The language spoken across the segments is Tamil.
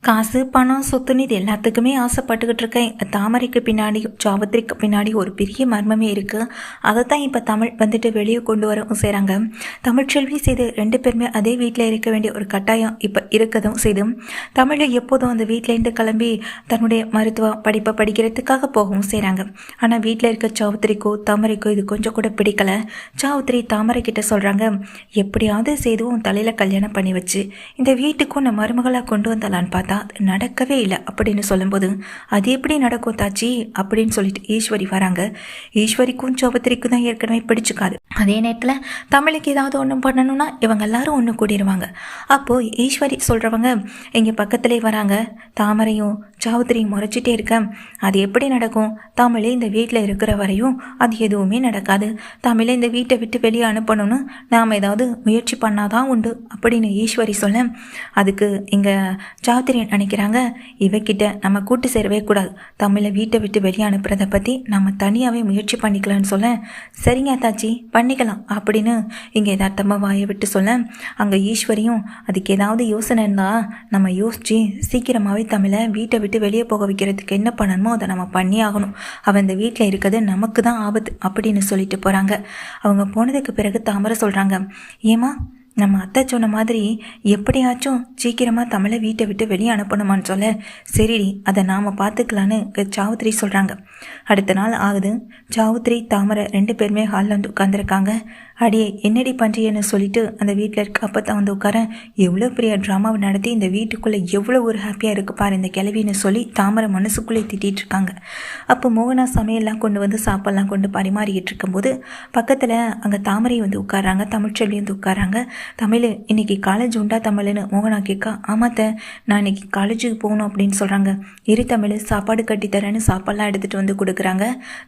காசு பணம் சொத்துன்னு இது எல்லாத்துக்குமே ஆசைப்பட்டுக்கிட்டு இருக்கேன். தாமரைக்கு பின்னாடி சாவித்திரிக்கு பின்னாடி ஒரு பெரிய மர்மமே இருக்குது. அதை தான் இப்போ தமிழ் வந்துட்டு வெளியே கொண்டு வரவும் செய்கிறாங்க. தமிழ்ச்செல்வி செய்து ரெண்டு பேருமே அதே வீட்டில் இருக்க வேண்டிய ஒரு கட்டாயம் இப்போ இருக்கதும் செய்து தமிழை எப்போதும் அந்த வீட்டிலேருந்து கிளம்பி தன்னுடைய மருத்துவ படிப்பை படிக்கிறதுக்காக போகவும் செய்கிறாங்க. ஆனால் வீட்டில் இருக்க சாவித்திரிக்கோ தாமரைக்கோ இது கொஞ்சம் கூட பிடிக்கல. சாவித்திரி தாமரை கிட்ட சொல்கிறாங்க, எப்படியாவது செய்து உன் தலையில் கல்யாணம் பண்ணி வச்சு இந்த வீட்டுக்கும் நான் மருமகளாக கொண்டு வந்தலான்னு பார்த்தா நடக்கவே இல்லை அப்படின்னு சொல்லும்போது, அது எப்படி நடக்கும் தாச்சி அப்படின்னு சொல்லிட்டு ஈஸ்வரி வராங்க. ஈஸ்வரிக்கும் சாவித்திரிக்கும் தான் ஏற்கனவே பிடிச்சிக்காது. அதே நேரத்தில் தமிழுக்கு ஏதாவது ஒன்று பண்ணணும்னா இவங்க எல்லாரும் ஒன்று கூடிடுவாங்க. அப்போது ஈஸ்வரி சொல்கிறவங்க இங்கே பக்கத்துலேயே வராங்க. தாமரையும் சாவித்திரியும் முறைச்சிட்டே இருக்க, அது எப்படி நடக்கும்? தமிழே இந்த வீட்டில் இருக்கிற வரையும் அது எதுவுமே நடக்காது. தமிழை இந்த வீட்டை விட்டு வெளியே அனுப்பணும்னு நாம் ஏதாவது முயற்சி பண்ணாதான் உண்டு அப்படின்னு ஈஸ்வரி சொல்ல, அதுக்கு இங்கே சாவித்திரி நினைக்கிறாங்க, இவக்கிட்ட நம்ம கூட்டு சேரவே கூடாது, தமிழை வீட்டை விட்டு வெளியே அனுப்புறதை பற்றி நம்ம தனியாகவே முயற்சி பண்ணிக்கலான்னு சொல்ல, சரிங்க தாச்சி பண்ணிக்கலாம் அப்படின்னு இங்கே யதார்த்தமாக வாயை விட்டு சொல்ல, அங்கே ஈஸ்வரியும் அதுக்கு ஏதாவது யோசனை இருந்தால் நம்ம யோசித்து சீக்கிரமாகவே தமிழை வீட்டை விட்டு வெளியே போக வைக்கிறதுக்கு என்ன பண்ணணுமோ அதை நம்ம பண்ணி ஆகணும். அவன் இந்த வீட்டில் இருக்கிறது நமக்கு தான் ஆபத்து அப்படின்னு சொல்லிட்டு போகிறாங்க. அவங்க போனதுக்கு பிறகு தாமரை சொல்கிறாங்க, ஏமா நம்ம அத்தை சொன்ன மாதிரி எப்படியாச்சும் சீக்கிரமாக தமிழை வீட்டை விட்டு வெளியே அனுப்பணுமான்னு சொல்ல, சரிடி அதை நாம் பார்த்துக்கலான்னு சாவித்திரி சொல்கிறாங்க. அடுத்த நாள் ஆகுது. சாவித்திரி தாமரை ரெண்டு பேருமே ஹாலில் வந்து உட்காந்துருக்காங்க. அடியே என்னடி பண்ணுறியன்னு சொல்லிட்டு அந்த வீட்டில் இருக்க அப்போ தான் வந்து உட்காரேன். எவ்வளோ பெரிய ட்ராமாவை நடத்தி இந்த வீட்டுக்குள்ளே எவ்வளோ ஒரு ஹாப்பியாக இருக்கு பாரு இந்த கிளவின்னு சொல்லி தாமரை மனசுக்குள்ளே திட்டிகிட்டு இருக்காங்க. அப்போ மோகனா சமையல்லாம் கொண்டு வந்து சாப்பாடெல்லாம் கொண்டு பரிமாறிக்கிட்டு இருக்கும்போது பக்கத்தில் அங்கே தாமரை வந்து உட்காராங்க, தமிழ்ச்செல்வி வந்து உட்காராங்க. தமிழ் இன்னைக்கு காலேஜ் உண்டா தமிழ்னு மோகனா கேட்கா. ஆமாத்த நான் இன்னைக்கு காலேஜுக்கு போகணும் அப்படின்னு சொல்கிறாங்க. இரு தமிழ் சாப்பாடு கட்டித்தரேன்னு சாப்பாடெல்லாம் எடுத்துகிட்டு வந்து கொடுக்குறாங்க.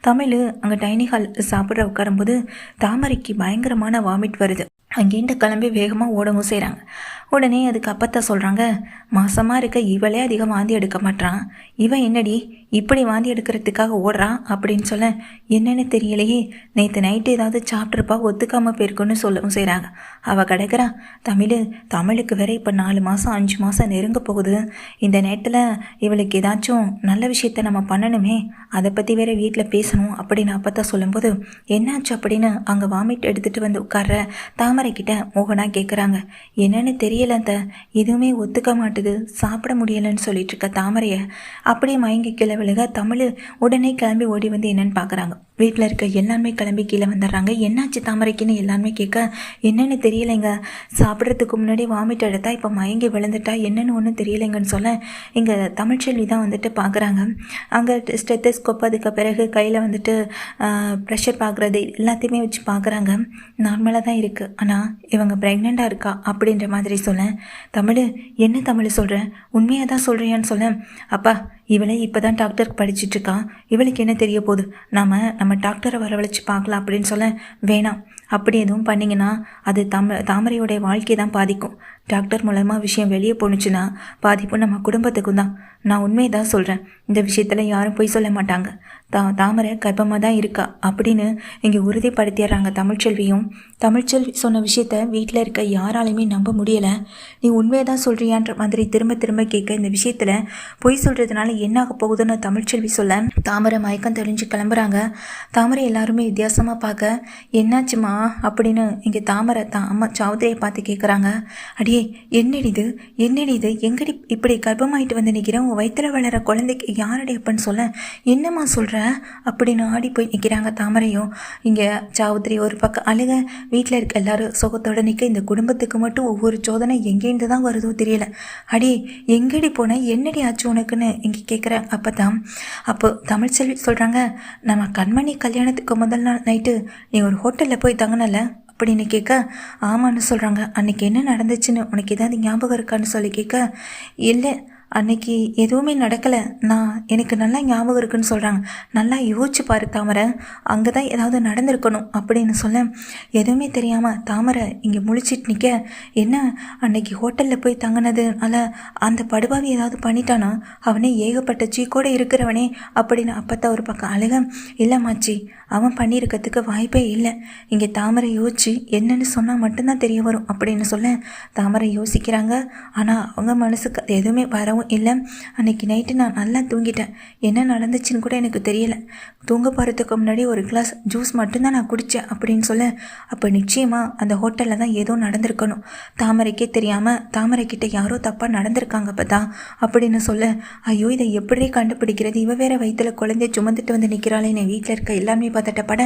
தமிழ் அங்கே டைனிங் ஹால் சாப்பிட்ற உட்காரும்போது தாமரைக்கு பயங்கரமான வாமிட் வருது. அங்கேருந்து கிளம்பி வேகமாக ஓடவும் செய்கிறாங்க. உடனே அதுக்கு அப்பத்தான் சொல்கிறாங்க, மாசமாக இருக்க இவளே அதிகம் வாந்தி எடுக்க மாட்டான், இவன் என்னடி இப்படி வாந்தி எடுக்கிறதுக்காக ஓடுறான் அப்படின்னு சொல்ல, என்னென்னு தெரியலையே நேற்று நைட்டு ஏதாவது சாப்பிட்ருப்பா ஒத்துக்காமல் போயிருக்குன்னு சொல்லவும் செய்கிறாங்க. அவள் கிடக்கிறா. தமிழுக்கு வேற இப்போ 4 மாதம் 5 மாதம் நெருங்க போகுது. இந்த நேரத்தில் இவளுக்கு ஏதாச்சும் நல்ல விஷயத்த நம்ம பண்ணணுமே, அதை பற்றி வேற வீட்டில் பேசணும் அப்படின்னு அப்பத்தான் சொல்லும்போது, என்னாச்சு அப்படின்னு அங்கே வாமிட் எடுத்துகிட்டு வந்து உட்கார்ற தாமரை கிட்ட மோகனா கேட்குறாங்க. என்னன்னு தெரியல அந்த எதுவுமே ஒத்துக்க மாட்டுது, சாப்பிட முடியலைன்னு சொல்லிட்டு இருக்க தாமரையை அப்படியே மயங்கி கீழே விழுக தமிழ் உடனே கிளம்பி ஓடி வந்து என்னன்னு பார்க்குறாங்க. வீட்டில் இருக்க எல்லாருமே கிளம்பி கீழே வந்துடுறாங்க. என்னாச்சு தாமரைக்குன்னு எல்லாருமே கேட்க, என்னென்னு தெரியலைங்க, சாப்பிட்றதுக்கு முன்னாடி வாமிட் எடுத்தா இப்போ மயங்கி விழுந்துட்டா, என்னென்னு ஒன்றும் தெரியலைங்கன்னு சொல்ல இங்கே தமிழ்ச்செல்வி தான் வந்துட்டு பார்க்குறாங்க. அங்கே ஸ்டெத்தஸ்கோப் அதுக்கு பிறகு கையில் வந்துட்டு ப்ரெஷர் பார்க்குறது எல்லாத்தையுமே வச்சு பார்க்குறாங்க. நார்மலாக தான் இருக்குது, ஆனால் இவங்க ப்ரெக்னெண்ட்டாக இருக்கா அப்படின்ற மாதிரி சொல்ல, தமிழ் என்ன தமிழ் சொல்கிறேன், உண்மையாக தான் சொல்கிறியான்னு சொல்ல, அப்பா இவளை இப்போ தான் டாக்டருக்கு படிச்சுட்ருக்கா, இவளுக்கு என்ன தெரிய போகுது, நம்ம டாக்டரை வரவழைச்சி பார்க்கலாம் அப்படின்னு சொல்ல, வேணாம் அப்படி எதுவும் பண்ணிங்கன்னா அது தாமரையோடைய வாழ்க்கையை தான் பாதிக்கும். டாக்டர் மூலமாக விஷயம் வெளியே போணுச்சுன்னா பாதிப்பு நம்ம குடும்பத்துக்கும் தான். நான் உண்மையை தான் சொல்கிறேன், இந்த விஷயத்தில் யாரும் பொய் சொல்ல மாட்டாங்க. தாமரை கர்ப்பமாக தான் இருக்கா அப்படின்னு இங்கே உறுதிப்படுத்திடுறாங்க தமிழ்ச்செல்வியும். தமிழ்ச்செல்வி சொன்ன விஷயத்த வீட்டில் இருக்க யாராலையுமே நம்ப முடியலை. நீ உண்மையை தான் சொல்கிறியான்ற மாதிரி திரும்ப திரும்ப கேட்க, இந்த விஷயத்தில் பொய் சொல்கிறதுனால என்ன ஆக போகுதுன்னு தமிழ்ச்செல்வி சொல்ல தாமரை மயக்கம் தெளிஞ்சு கிளம்புறாங்க. தாமரை எல்லாருமே வித்தியாசமாக பார்க்க, என்னாச்சுமா அப்படின்னு இங்கே தாமரை அம்மா சாவுதிரியை பார்த்து கேட்குறாங்க. அடியே என்னடி இது எங்கடி இப்படி கர்ப்பமாயிட்டு வந்து நிற்கிறேன், உன் வயிற்றில் வளர குழந்தைக்கு யாரடி அப்பன்னு சொல்ல, என்னம்மா சொல்கிற அப்படின்னு ஆடி போய் நிற்கிறாங்க தாமரையும். இங்கே சாவுதிரி ஒரு பக்கம் அழுக, வீட்டில் இருக்க எல்லாரும் சுகத்தோட நிற்க, இந்த குடும்பத்துக்கு மட்டும் ஒவ்வொரு சோதனை எங்கேருந்து தான் வருதோ தெரியல. அடி எங்கடி போன, என்னடி ஆச்சு உனக்குன்னு இங்கே கேட்குறேன். அப்போ தமிழ்ச்செல்வி சொல்கிறாங்க, நம்ம கண்மணி கல்யாணத்துக்கு முதல் நாள் நைட்டு நீ ஒரு ஹோட்டலில் போய் தங்கினல அப்படின்னு கேட்க, ஆமான்னு சொல்கிறாங்க. அன்றைக்கி என்ன நடந்துச்சுன்னு உனக்கு ஏதாவது ஞாபகம் இருக்கான்னு சொல்லி கேட்க, இல்லை அன்னைக்கு எதுவுமே நடக்கலை, எனக்கு நல்லா ஞாபகம் இருக்குன்னு சொல்கிறாங்க. நல்லா யோசிச்சு பாரு தாமரை, அங்கே தான் ஏதாவது நடந்திருக்கணும் அப்படின்னு சொல்ல, எதுவுமே தெரியாமல் தாமரை இங்கே முழிச்சிட்டு நிற்க, என்ன அன்னைக்கு ஹோட்டலில் போய் தங்கினது அந்த படுபாவி ஏதாவது பண்ணிட்டானா, அவனே ஏகப்பட்ட சீக்கோடு இருக்கிறவனே அப்படின்னு அப்பத்தான் ஒரு பக்கம் அழுக, இல்லைம்மாச்சி அவன் பண்ணியிருக்கிறதுக்கு வாய்ப்பே இல்லை. இங்கே தாமரை யோசிச்சு என்னன்னு சொன்னால் மட்டும்தான் தெரிய வரும் அப்படின்னு சொல்ல தாமரை யோசிக்கிறாங்க. ஆனால் அவங்க மனசுக்கு அது எதுவுமே வரவும் ஞாபகம் இல்லை. அன்றைக்கி நைட்டு நான் நல்லா தூங்கிட்டேன். என்ன நடந்துச்சுன்னு கூட எனக்கு தெரியலை. தூங்க போகிறதுக்கு முன்னாடி ஒரு கிளாஸ் ஜூஸ் மட்டும்தான் நான் குடித்தேன் அப்படின்னு சொல்ல, அப்போ நிச்சயமாக அந்த ஹோட்டலில் தான் ஏதோ நடந்திருக்கணும். தாமரைக்கே தெரியாமல் தாமரைக்கிட்ட யாரோ தப்பாக நடந்திருக்காங்க அப்போ அப்படின்னு சொல்ல, ஐயோ இதை எப்படி கண்டுபிடிக்கிறது, இவ வேற வயிற்றுல குழந்தைய சுமந்துட்டு வந்து நிற்கிறாளே, என் வீட்டில் இருக்க எல்லாமே பார்த்துட்ட பட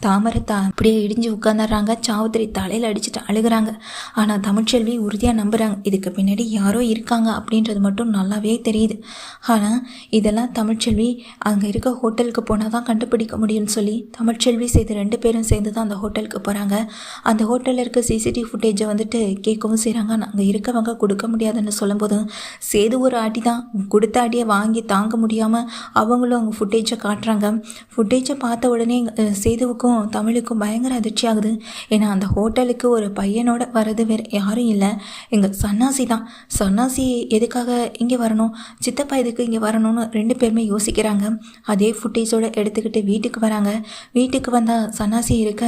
தாமரை அப்படியே இடிஞ்சு உட்காந்துடுறாங்க. சாவுத்திரி தலையில் அடிச்சுட்டு அழுகிறாங்க. ஆனால் தமிழ்ச்செல்வி உறுதியாக நம்புகிறாங்க, இதுக்கு பின்னாடி யாரோ இருக்காங்க அப்படின்றது மட்டும் நல்லாவே தெரியுது. ஆனால் இதெல்லாம் தமிழ்ச்செல்வி அங்கே இருக்க ஹோட்டலுக்கு போனால் தான் கண்டுபிடிக்க முடியும்னு சொல்லி தமிழ்ச்செல்வி செய்து 2 பேரும் சேர்ந்து தான் அந்த ஹோட்டலுக்கு போகிறாங்க. அந்த ஹோட்டலில் இருக்க சிசிடிவி ஃபுட்டேஜை வந்துட்டு கேட்கவும் செய்கிறாங்க. அங்கே இருக்கவங்க கொடுக்க முடியாதுன்னு சொல்லும்போது சேது ஒரு அடி தான் கொடுத்த அடியை வாங்கி தாங்க முடியாமல் அவங்களும் அவங்க ஃபுட்டேஜை காட்டுறாங்க. ஃபுட்டேஜை பார்த்த உடனே சேதுவுக்கும் தமிழுக்கும் பயங்கர அதிர்ச்சி ஆகுது. ஏன்னா அந்த ஹோட்டலுக்கு ஒரு பையனோட வர்றது வேறு யாரும் இல்லை, எங்கள் சன்னாசி தான். சன்னாசி எதுக்காக இங்கே வரணும், சித்தப்பா எதுக்கு இங்கே வரணும்னு 2 பேருமே யோசிக்கிறாங்க. அதே ஃபுட்டேஜோடு எடுத்துக்கிட்டு வீட்டுக்கு வராங்க. வீட்டுக்கு வந்தால் சன்னாசி இருக்க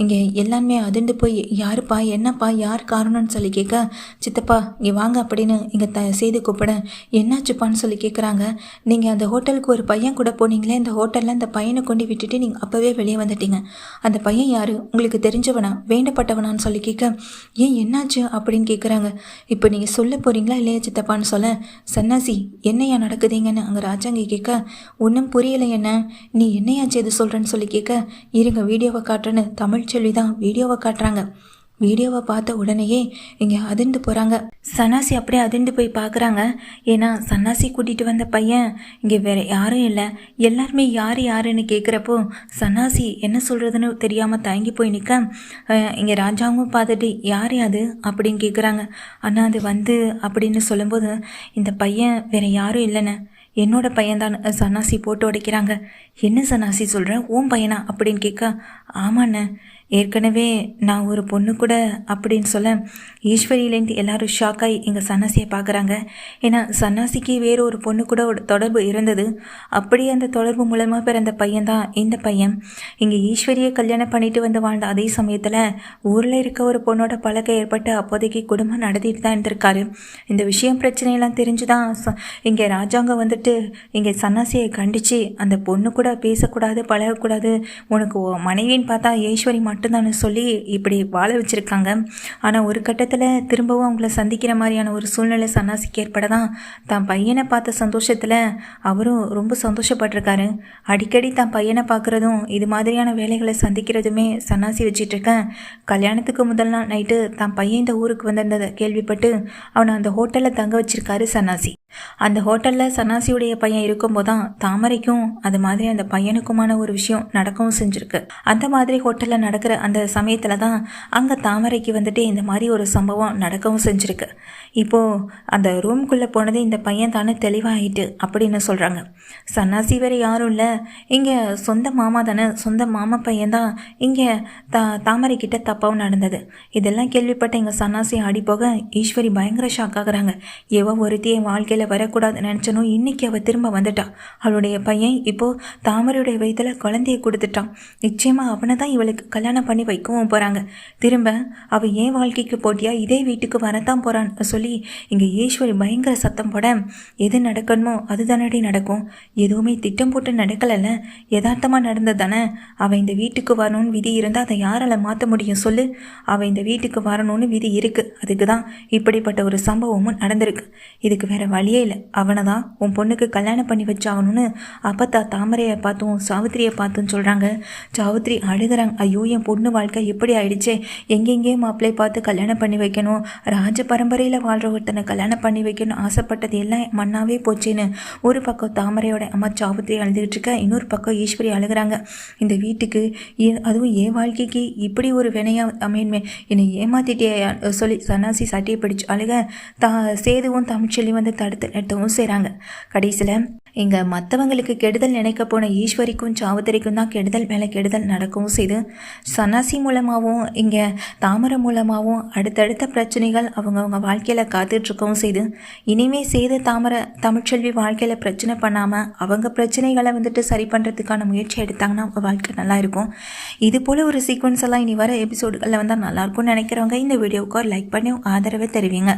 இங்கே எல்லாமே அதிர்ந்து போய் யாருப்பா என்னப்பா யார் காரணம்னு சொல்லி கேட்க, சித்தப்பா இங்கே வாங்க அப்படின்னு இங்கே சேது கூப்பிட, என்னாச்சுப்பான்னு சொல்லி கேட்குறாங்க. நீங்கள் அந்த ஹோட்டலுக்கு ஒரு பையன் கூட போனீங்களே, அந்த ஹோட்டலில் அந்த பையனை கொண்டு விட்டுட்டு நீங்கள் அப்போவே வெளியே வந்துட்டீங்க. அந்த பையன் யார், உங்களுக்கு தெரிஞ்சவனா வேண்டப்பட்டவனான்னு சொல்லி கேட்க, ஏன் என்னாச்சு அப்படின்னு கேட்குறாங்க. இப்போ நீங்கள் சொல்ல போகிறீங்களா இல்லையா சித்தப்பான்னு சொல்ல, சன்னாசி என்னையா நடக்குதுங்கன்னு அங்கே ராஜாங்க கேட்க, ஒன்றும் புரியலை என்ன, நீ என்னையாச்சு எது சொல்கிறேன்னு சொல்லி கேட்க, இருங்க வீடியோவை காட்டுறேன்னு தமிழ்ச்செல்வி தான் வீடியோவை காட்டுறாங்க. வீடியோவை பார்த்த உடனேயே இங்கே அதிர்ந்து போகிறாங்க. சன்னாசி அப்படியே அதிர்ந்து போய் பார்க்குறாங்க. ஏன்னா சன்னாசி கூட்டிகிட்டு வந்த பையன் இங்கே வேறு யாரும் இல்லை. எல்லாருமே யார் யாருன்னு கேட்குறப்போ சன்னாசி என்ன சொல்கிறதுன்னு தெரியாமல் தயங்கி போய் நிற்க, இங்கே ராஜாவும் பார்த்துட்டு யார் அது அப்படின்னு கேட்குறாங்க. ஆனால் அது வந்து அப்படின்னு சொல்லும்போது, இந்த பையன் வேறு யாரும் இல்லைன்னு என்னோட பையன்தான் சன்னாசி போட்டு உடைக்கிறாங்க. என்ன சன்னாசி சொல்கிற, ஓம் பையனா அப்படின்னு கேட்க, ஆமாண்ண ஏற்கனவே நான் ஒரு பொண்ணு கூட அப்படின்னு சொல்ல, ஈஸ்வரியிலேருந்து எல்லாரும் ஷாக்காகி எங்கள் சன்னாசியை பார்க்குறாங்க. ஏன்னா சன்னாசிக்கு வேறு ஒரு பொண்ணு கூட ஒரு தொடர்பு இருந்தது. அப்படியே அந்த தொடர்பு மூலமாக பிறந்த பையன்தான் இந்த பையன். இங்கே ஈஸ்வரியை கல்யாணம் பண்ணிட்டு வந்து வாழ்ந்த அதே சமயத்தில் ஊரில் இருக்க ஒரு பொண்ணோட பழக்கம் ஏற்பட்டு அப்போதைக்கு குடும்பம் நடத்திட்டு தான் இருந்திருக்காரு. இந்த விஷயம் பிரச்சனையெல்லாம் தெரிஞ்சு தான் இங்கே ராஜாங்கம் வந்துட்டு இங்கே சன்னாசியை கண்டித்து அந்த பொண்ணு கூட பேசக்கூடாது பழகக்கூடாது, உனக்கு மனைவின்னு பார்த்தா ஈஸ்வரி மட்டும்தான்னு சொல்லி இப்படி வாழ வச்சுருக்காங்க. ஆனால் ஒரு கட்டத்தில் திரும்பவும் அவங்கள சந்திக்கிற மாதிரியான ஒரு சூழ்நிலை சன்னாசிக்கு ஏற்பட தான் பையனை பார்த்த சந்தோஷத்தில் அவரும் ரொம்ப சந்தோஷப்பட்டிருக்காரு. அடிக்கடி தான் பையனை பார்க்குறதும் இது மாதிரியான வேலைகளை சந்திக்கிறதுமே சன்னாசி வச்சிட்ருக்கேன். கல்யாணத்துக்கு முதல் நாள் நைட்டு தான் பையன் இந்த ஊருக்கு வந்திருந்ததை கேள்விப்பட்டு அவனை அந்த ஹோட்டலில் தங்க வச்சிருக்காரு சன்னாசி. அந்த ஹோட்டலில் சன்னாசியுடைய பையன் இருக்கும்போது தான் தாமரைக்கும் அது மாதிரி அந்த பையனுக்குமான ஒரு விஷயம் நடக்கவும் செஞ்சுருக்கு. அந்த மாதிரி ஹோட்டலில் நடக்கிற அந்த சமயத்தில் தான் அங்கே தாமரைக்கு வந்துட்டு இந்த மாதிரி ஒரு சம்பவம் நடக்கவும் செஞ்சுருக்கு. இப்போது அந்த ரூம்குள்ளே போனது இந்த பையன் தானே தெளிவாகிட்டு அப்படின்னு சொல்கிறாங்க. சன்னாசி வேறு யாரும் இல்லை, இங்கே சொந்த மாமா தானே, சொந்த மாமா பையன்தான் இங்கே தாமரைக்கிட்ட தப்பாகவும் நடந்தது. இதெல்லாம் கேள்விப்பட்ட எங்கள் சன்னாசி ஆடி போக ஈஸ்வரி பயங்கர ஷாக் ஆகுறாங்க. ஒருத்தி என் வாழ்க்கையில் வரக்கூடாதுன்னு நினச்சனும் இன்னைக்கு அவள் திரும்ப வந்துட்டான். அவளுடைய பையன் இப்போது தாமரையுடைய வயிற்றுல குழந்தைய கொடுத்துட்டான். நிச்சயமாக அவனை தான் இவளுக்கு கல்யாணம் பண்ணி வைக்கவும் போகிறாங்க. திரும்ப அவள் ஏன் வாழ்க்கைக்கு போட்டியா இதே வீட்டுக்கு வரத்தான் போகிறான்னு சொல்லி இங்கே ஈஸ்வரி பயங்கர சத்தம் போட, எது நடக்கணுமோ அது தானடி நடக்கும், எதுவுமே திட்டம் போட்டு நடக்கலைல்ல, யதார்த்தமாக நடந்தது தானே. அவள் இந்த வீட்டுக்கு வரணும்னு விதி இருந்தால் அதை யாரால் மாற்ற முடியும் சொல்லு. அவள் இந்த வீட்டுக்கு வரணும்னு விதி இருக்குது, அதுக்கு தான் இப்படிப்பட்ட ஒரு சம்பவமும் நடந்திருக்கு. இதுக்கு வேறு வழியே இல்லை, அவனை தான் உன் பொண்ணுக்கு கல்யாணம் பண்ணி வச்சாகணும்னு அப்போ தாமரையை பார்த்தும் சாவித்திரியை பார்த்துன்னு சொல்கிறாங்க. சாவித்திரி அழுகிறாங்க. ஐயோ என் பொண்ணு வாழ்க்கை எப்படி ஆயிடுச்சே, எங்கெங்கே மாப்பிள்ளை பார்த்து கல்யாணம் பண்ணி வைக்கணும், ராஜ பரம்பரையில் வாழ்கிற ஒருத்தனை கல்யாணம் பண்ணி வைக்கணும் ஆசைப்பட்டது எல்லாம் மண்ணாவே போச்சுன்னு ஒரு பக்கம் தாமரையோட அம்மா சாவித்திரி அழுதுகிட்டு இருக்க, இன்னொரு பக்கம் ஈஸ்வரி அழுகிறாங்க. இந்த வீட்டுக்கு அதுவும் என் வாழ்க்கைக்கு இப்படி ஒரு வினையாக அமையுமே, என்னை ஏமாத்திட்டே சொல்லி சன்னாசி சட்டையை பிடிச்சு அழுக சேதுவும் தமிழ்ச்செல்வி வந்து தடுத்து நிறுத்தவும் செய்கிறாங்க. கடைசியில் இங்கே மற்றவங்களுக்கு கெடுதல் நினைக்க போன ஈஸ்வரிக்கும் சாவுத்திரிக்கும் தான் கெடுதல் மேலே கெடுதல் நடக்கவும் செய்து சன்னாசி மூலமாகவும் இங்கே தாமரை மூலமாகவும் அடுத்தடுத்த பிரச்சனைகள் அவங்கவுங்க வாழ்க்கையில் காத்துட்ருக்கவும் செய்து இனிமேல் சேது தாமரை தமிழ்ச்செல்வி வாழ்க்கையில் பிரச்சனை பண்ணாமல் அவங்க பிரச்சனைகளை வந்துட்டு சரி பண்ணுறதுக்கான முயற்சி எடுத்தாங்கன்னா அவங்க வாழ்க்கை நல்லா இருக்கும். இது போல் ஒரு சீக்வன்ஸ் எல்லாம் இனி வர எபிசோடுகளில் வந்தால் நல்லாயிருக்கும்னு நினைக்கிறவங்க இந்த வீடியோவுக்கு ஒரு லைக் பண்ணி ஆதரவை தெரிவிங்க.